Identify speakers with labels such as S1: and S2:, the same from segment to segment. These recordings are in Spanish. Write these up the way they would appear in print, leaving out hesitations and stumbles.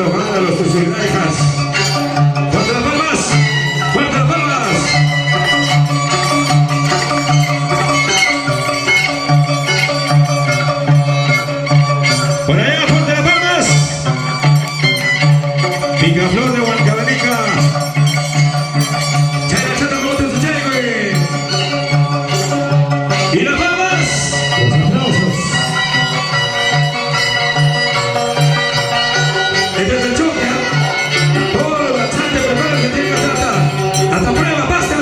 S1: los tus hijas. ¡Fuerte las palmas! ¡Fuerte las palmas! Por allá, fuerte las palmas. Picaflor de Huancabanica. Chayra, chata, como te escuché, güey. Y las palmas. Los aplausos. Este es el choque, ¿eh? Todo bastante preparado que tiene que tratar. Hasta prueba, basta.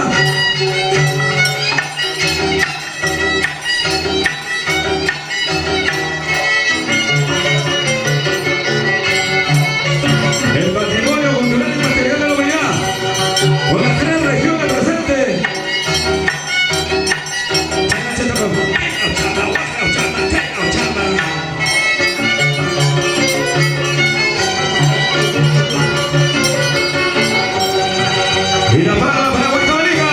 S1: El patrimonio cultural y material de la humanidad, con las 3 regiones presentes. Y la palma para Huancabanica.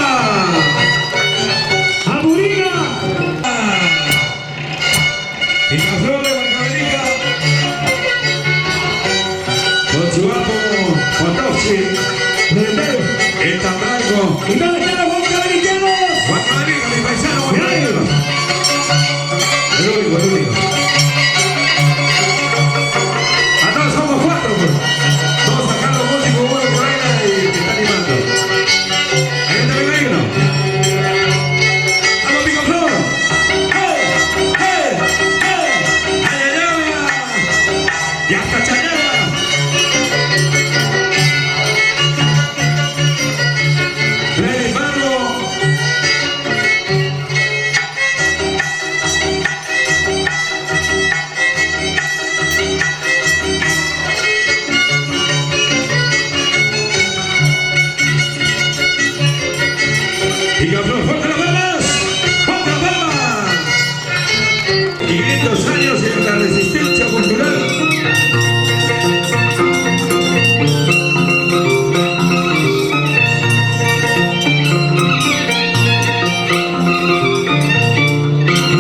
S1: ¡Apuriga! Y la flor de Huancabanica. Con su apo, Potosí. El Tambraco. ¿Y dónde están los huancabanicanos? Huancabanica, mi paisano Huancabanica. El único, el único. Ah, no, somos 4, pues. Vamos a sacar los músicos buenos por ahí y te están animando. Ahí también hay uno. ¡Vamos, Picaflor! ¡Hey! ¡Hey! ¡Hey! ¡Ay, ay, ay! ¡Ya está Chañara! Freddy Pardo. Picaflor, fuerte las palmas, fuerte las palmas. 500 años en la resistencia cultural.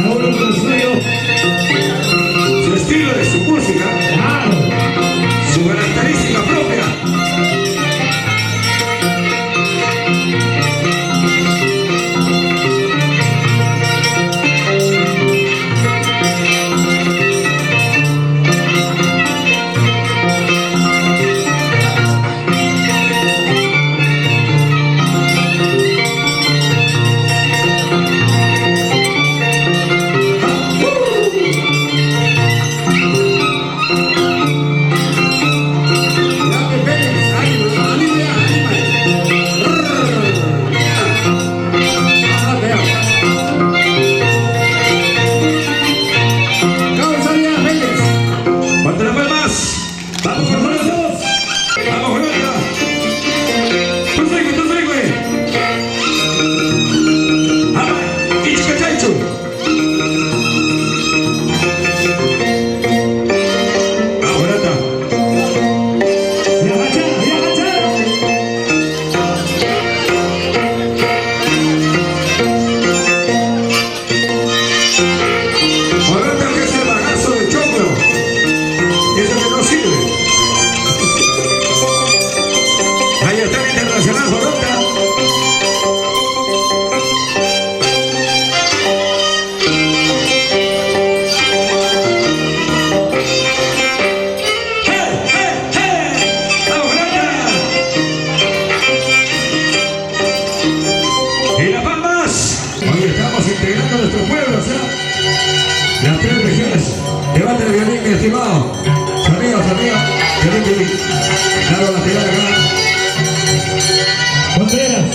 S1: Ahora un suyo. Su estilo de su música, su característica propia. ¡Fuerte las palmas! ¡Vamos con los dos! ¡Vamos con otra! ¡Tú soy, güey! ¡Ah! ¡Ichicachaichu! ¡Vamos, Grata! ¡Y agachar! ¡Y agachar! Grata, que es el bagazo de choclo. Eso que no sirve. Ahí está el internacional, Jorota. ¡Hey, hey, hey! ¡Vamos, Jorota! Y Las Palmas. Hoy estamos integrando nuestro pueblo, ¿sí? Las 3 regiones. Levante el violín, mi estimado. Su amigo, violín. Claro, lateral acá. Contreras.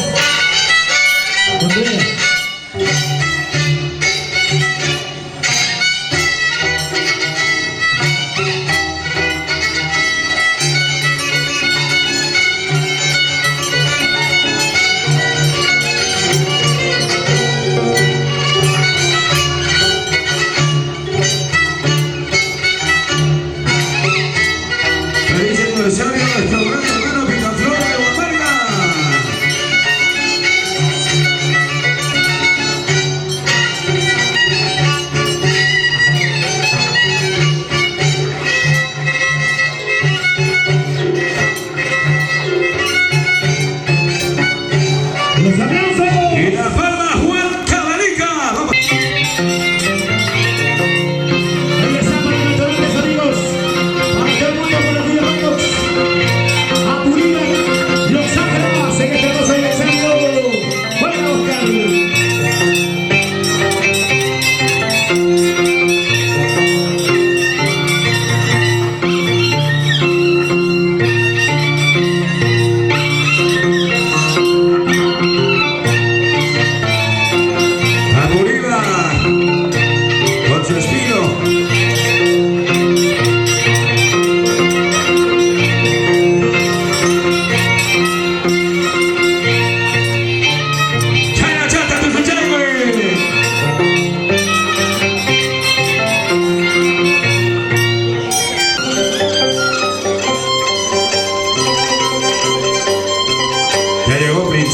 S1: Feliz aniversario a nuestro gran hermano Picaflor de Huancabanica.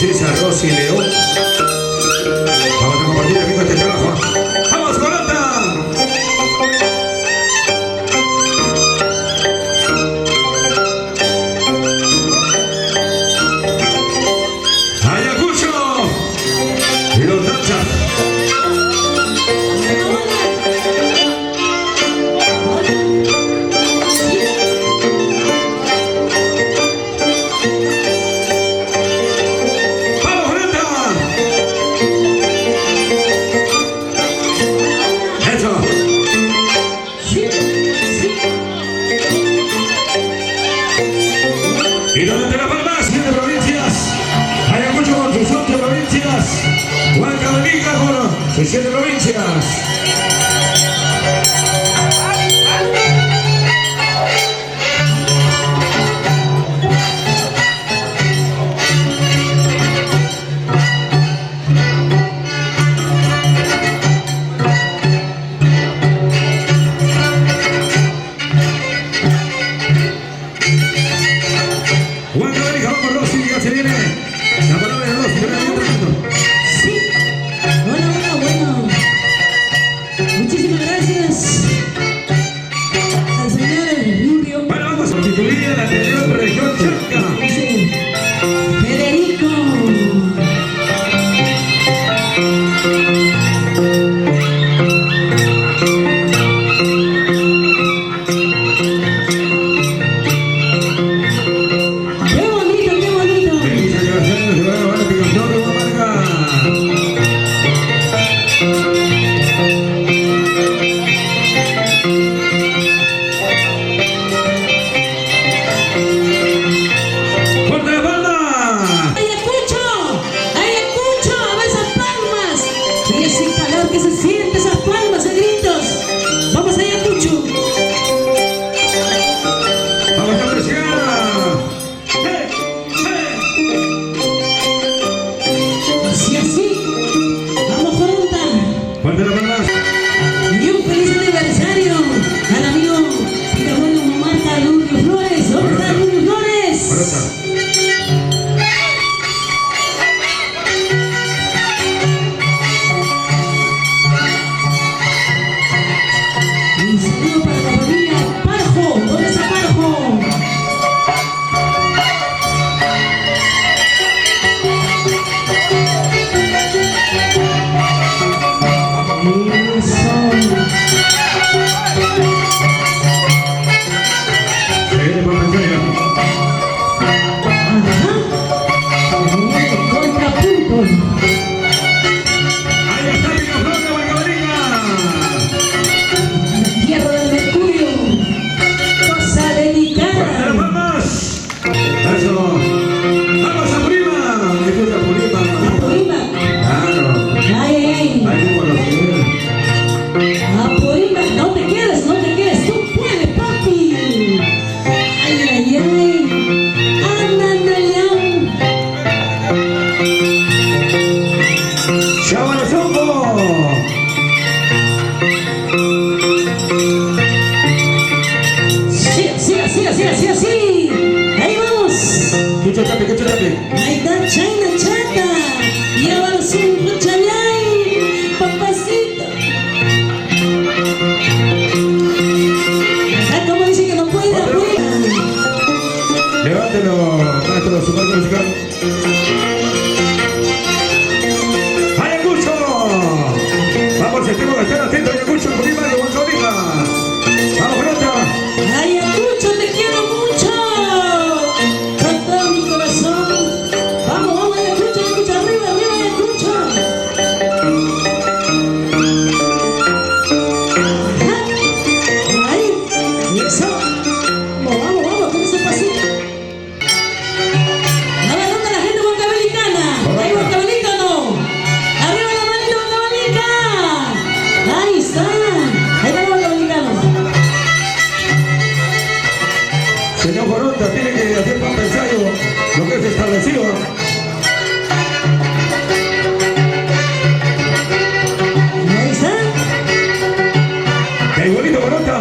S1: princesa Rosy León. Vamos a compartir, amigos, este trabajo. ¡Vamos, Corota! ¡Ayacucho! Y los danzas. Y donde la Palmas, 7 provincias, Ayacucho con sus 8 provincias, Huancavelica con sus 7 provincias. Huancavelica, vamos Rosy, ya se viene la palabra de Rosy.
S2: Sí, bueno. Muchísimas gracias al señor Julio.
S1: Bueno, vamos a constituir la anterior región Chanca.
S2: Sí. Federico. Qué bonito.
S1: Feliz aniversario, se va a grabar el picaflor de Huamarca. ¡Fuerte la palma!
S2: Ayacucho, a ver esas palmas. Y ese calor que se siente, esas palmas, esos gritos. Vamos Ayacucho.
S1: ¡Vamos a presionar! ¡Hey!
S2: Así. Vamos Corota.
S1: ¡Fuerte la palma!
S2: Y un feliz aniversario al amigo Picabuelo Huamarca, Lourdes Flores. ¿Dónde está Lourdes Flores?
S1: Corota.
S2: Y saludo para la familia Parjo. ¿Dónde está Parjo?
S1: Se viene por mensaje.
S2: Contrapunto.
S1: ¡Ahí está el picaflor de Huancavelica!
S2: Tierra del Mercurio. Cosa
S1: ¡Fuerte las
S2: delicada.
S1: palmas! ¡Eso! ¡Vamos a Purima! ¡Esto es a Purima!
S2: Apurímac.
S1: ¡Claro!
S2: Ay.
S1: ¡Ahí como los niveles!
S2: Apurímac. No te quedes. Tú puedes, papi. Ay. Andanaleón.
S1: ¡Chavalazongo!
S2: Sí. Ahí vamos.
S1: ¡Qué chotape!
S2: Ahí está China Chata. Y ahora sí, Chalay, papacito. Ah, ¿cómo dice que no puede?
S1: Levántelo, maestro, su marco musical. ¡Ayacucho! Vamos, tenemos que estar atentos, Ayacucho, Purima de Huancavelica. ¡Vamos, Corota!
S2: Ayacucho, te quiero mucho. Con todo mi corazón. Vamos, Ayacucho, arriba, Ayacucho. Ajá. Ahí, eso. Vamos, con ese pasito. A ver, ¿dónde la gente huancavelicana? ¿Hay huancavelicano? ¡Arriba la manita huancavelica! Ahí está. Ahí va el huancavelicano.
S1: Señor Corota, tiene que hacer para ensayo lo que es establecido.
S2: Ahí está.
S1: ¡Qué igualito, Corota!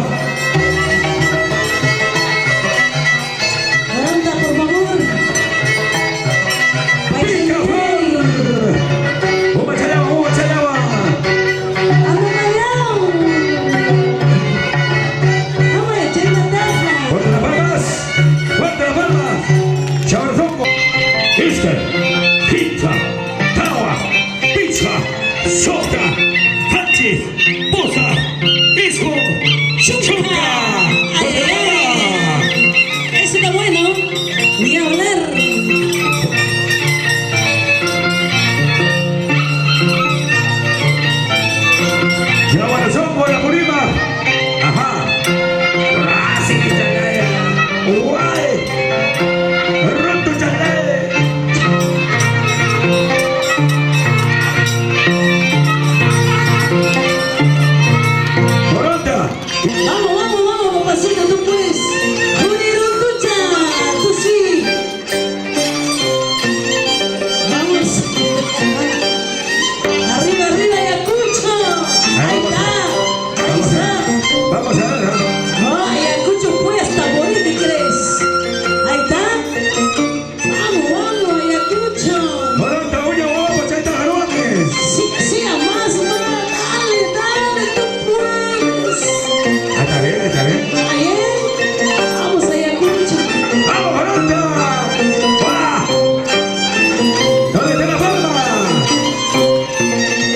S2: Anda, por favor. Ahí se
S1: Mister, Pizza, Tawa, Pizza, Soca, Hachi, Posa, Isco, Chuchuca.
S2: Ay, ay. Ese está bueno. Ni hablar.
S1: Ya son por la Purima. Ajá. Así que chalaya. Uruguay. Roto chalaya. Moronta.
S2: Vamos, vamos, vamos, papacito, tú puedes. Junirutucha, tú sí. Vamos. Arriba, arriba, Ayacucho. Ahí está, ahí está.
S1: Vamos a ver.
S2: No, Ayacucho fue hasta morir, ¿qué crees? Ahí está. Vamos, vamos, Ayacucho.
S1: Moronta, uña, guapo, chaita, galones.
S2: Sí, sí, a más, dale, dale, tú puedes.
S1: Está bien, está bien.
S2: Ayer, vamos, Ayacucho.
S1: ¡Vamos, Moronta! ¡Hola! ¿Dónde está la palma?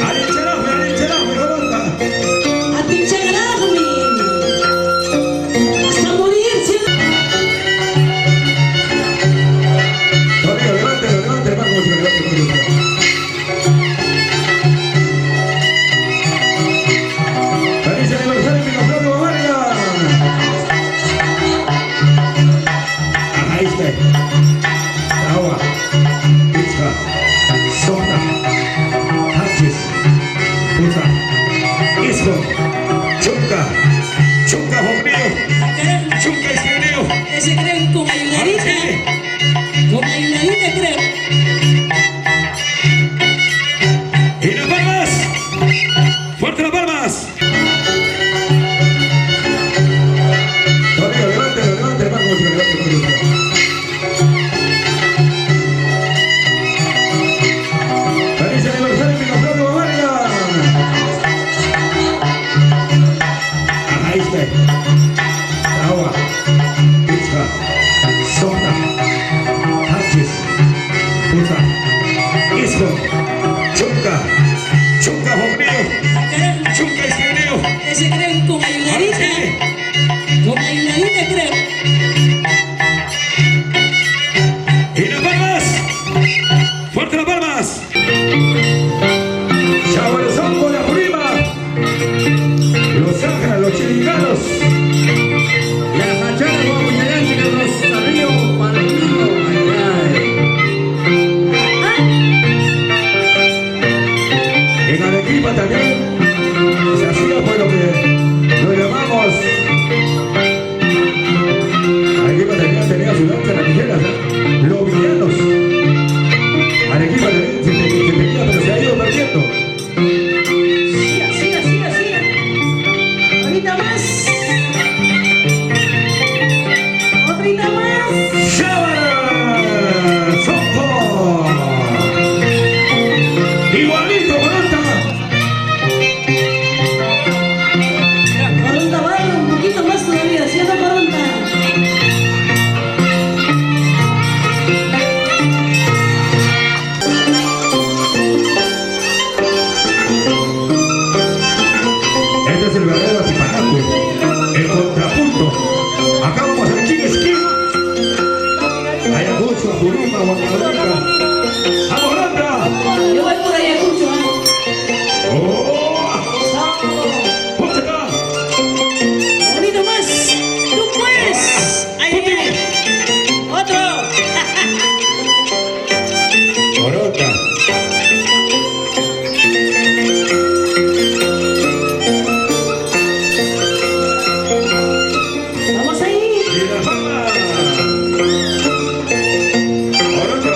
S1: ¡Alincherame, Moronta!
S2: A ti chagrajmi. Hasta morir, ¿sí?
S1: Todavía, levante, vamos, levante. ¡Feliz aniversario, mi campeón Bavaria! Ahí está. Agua, pizza, soda, hachis, puta, isco, chunca, bombillo, chunca isqueneo.
S2: Ese creen con ayudadita. Con ayudadita creo.
S1: ¡Y las palmas! ¡Fuerte las palmas! Todavía, levante, vamos, levante. ¡Feliz aniversario, mi campeón Bavaria! Ahí está. Agua, pizza, soda, hachis, puta, isco, chunca, bombillo, chunca isqueneo.
S2: Ese creen con ayudadita. Con ayudadita creo.
S1: ¡Y las palmas! ¡Fuerte las palmas! ¡Chavalzón con la prima! Los Ángeles, los chiringanos.
S3: Las fachadas como llegan en el Rosario Palomino,
S1: En Arequipa también se hacía por lo que lo llamamos. Arequipa tenía su danza en las tijeras, ¿eh? Los villanos. Arequipa también se tenía, pero se ha ido perdiendo.
S2: Siga, siga, siga, siga. Ahorita más. Otrita más.
S1: ¡Chábara! ¡Sopo! ¡Igualito, Moronta!
S2: Coronta va un poquito más todavía, ¿cierto, Coronta?
S1: Este es el verdadero tipanaco, el contrapunto. Acá vamos a quién es quién. Ayacucho, Apurima, Huancavelica. ¡Vamos, Moronta!
S2: Yo voy por Ayacucho, ¿eh?
S1: ¡Oh!
S2: Sábado.
S1: ¡Ponte acá!
S2: Bonito más. Tú puedes. Ahí viene. Otro.
S1: Moronta.
S2: Vamos ahí.
S1: ¡Y la palma! Moronta,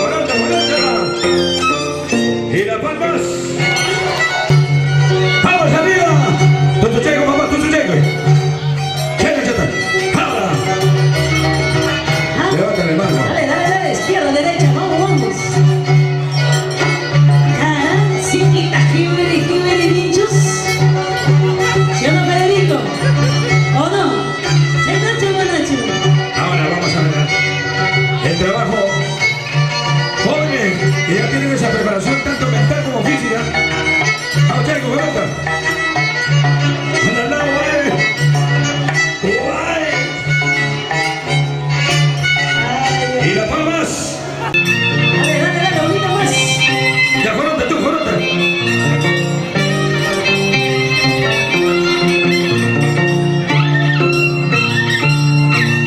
S1: Y las palmas.
S2: Dale, dale, dale, ahorita más.
S1: Ya, Joronda, tú, Joronda.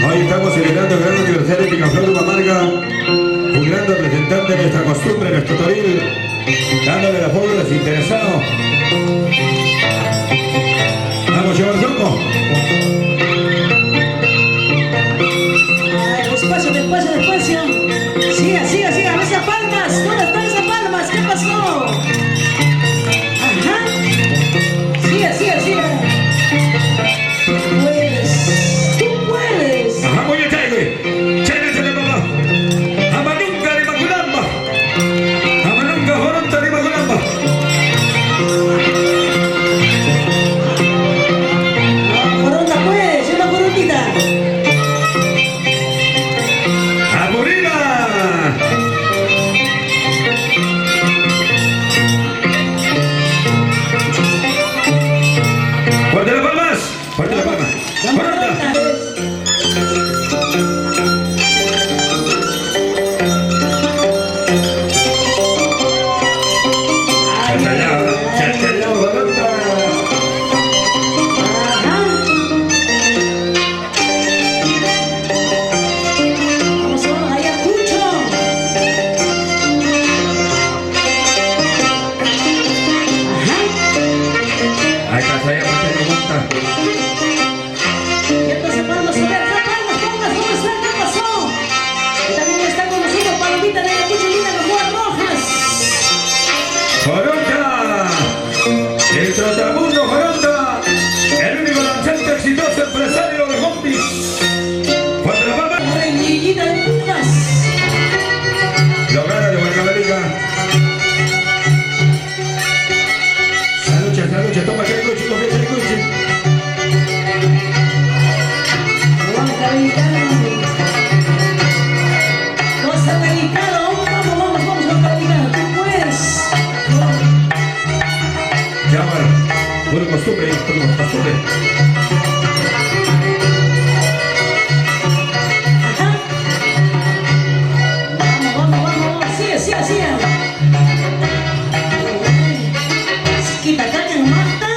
S1: Hoy estamos celebrando el gran aniversario de Picaflor de Mamarga, un gran representante de nuestra costumbre, nuestro toril, dándole el apoyo a los interesados. Vamos, Chivarzongo.
S2: Ay, despacio, despacio, despacio. Siga, siga, siga. A ver esas palmas. ¿Dónde están esas palmas? ¿Qué pasó? Ajá. Siga, siga, siga. Tú puedes. Tú puedes.
S1: Ajá, voy a Chaile. Chaile se le mamá. Amanunca de Maculamba. Amanunca, Joronda de Maculamba.
S2: Coronda, pues. Una corondita.
S1: ¡Aburrida! ¡Fuerte las palmas! ¡Fuerte las palmas!
S2: Vamos,
S1: ¡Joronda!
S2: Coronda. Ay, ay, ay.
S1: ¡Chachallao, Joronda!
S2: Ajá. Vamos, vamos, Ayacucho. Ajá.
S1: ¡Ay, Casaya, parte de Monta!
S2: Y entonces palmas, a ver, palmas, palmas, ¿cómo están? ¿Qué pasó? Y también está con nosotros Palomita de Ayacucho, Lina, las Boas Rojas.
S1: ¡Joronda! ¡El trotamundo Joronda! ¡El único lanzante exitoso empresario de Hombis! ¡Fuerte las palmas!
S2: Reñillita de Pumas.
S1: Lograda de Huancavelica. Salucha, toma Chaycuchi, coge Chaycuchi.
S2: Huanca Delicado. Cosa Delicado. Vamos, vamos, vamos, Huanca Delicado. Tú puedes.
S1: Ya, bueno, por costumbre.
S2: Ajá. Vamos, vamos, vamos. Sigue, sigue, sigue. Quita caña, mata.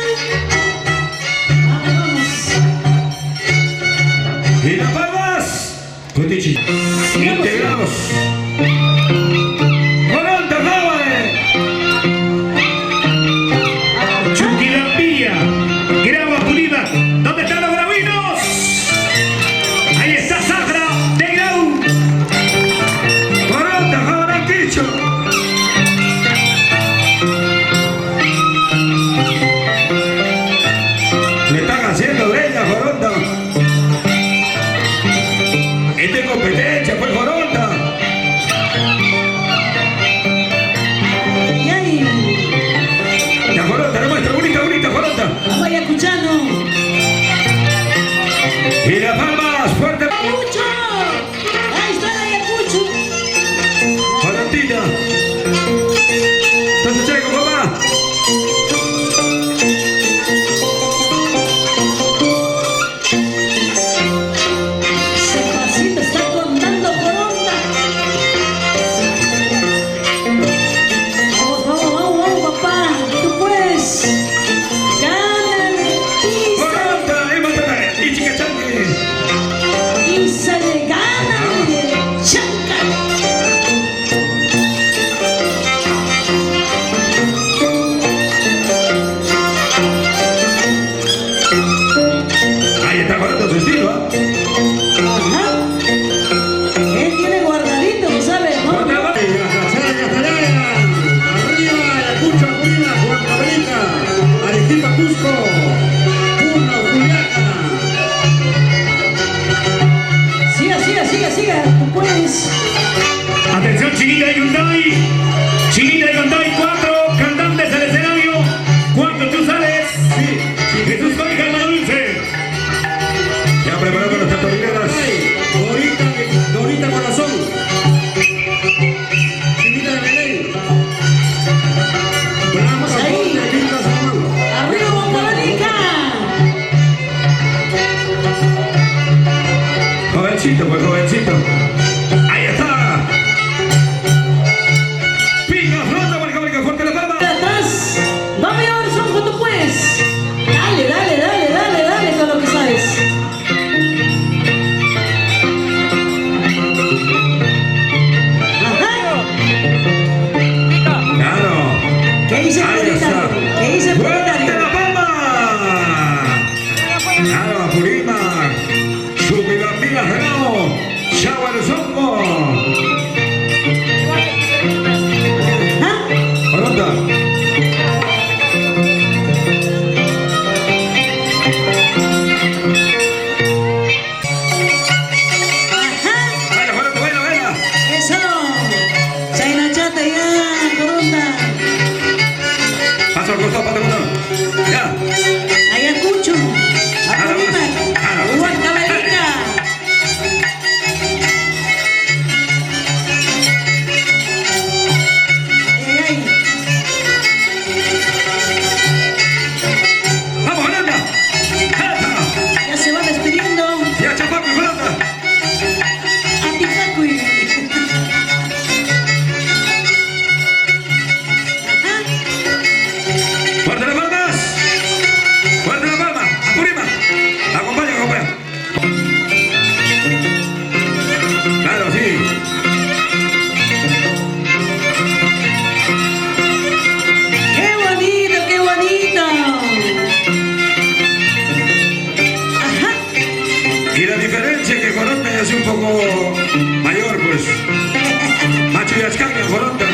S2: Vamos.
S1: Y las palmas. Cutichi. Integrados. Joronda, joven.
S3: Chuquilambilla, Grava Pulida, ¿dónde están los gravinos? Ahí está Safra de Grau.
S1: Joronda, joven, Quicho. Le están haciendo leña, Joronda. Esta es competencia, pues, Joronda.
S2: Y ahí.
S1: La Joronda, demuestra, bonita, Joronda.
S2: Vamos, Ayacuchano.
S1: Y las palmas, fuerte.
S2: Ayacucho. Ahí está el Ayacucho.
S1: Jorondita. Entonces, checo, papá.
S2: Ese pasito está contando Coronda. Vamos, vamos, vamos, vamos, papá. Tú puedes. Gánale.
S1: Joronda, levántate. Y chicachanque.
S2: Ízale, gánale. Chanca.
S1: Ahí está Joronda su estilo, ¿ah?
S2: Ajá. Él tiene guardadito, ¿no sabes?
S1: Fuerte la palma.
S3: Arriba, Ayacucho, Pulida, Huancavelica, Arequipa, Cusco, Puno, Juliaca.
S2: Siga, siga, siga, siga. Tú puedes.
S3: Atención, Chinita de Hyundai. Chinita de Hyundai, 4 cantantes al escenario. ¿Cuánto tú sabes? Sí. Jesús Cónica, hermano Dulce.
S1: Ya preparado nuestras torineras.
S3: Dorita Corazón. Chinita de Belén.
S2: Vamos ahí. Arriba, Huancavelica.
S1: Jovencito, pues, jovencito. Ahí está. mayor, pues. Macho Yascanga, Joronta.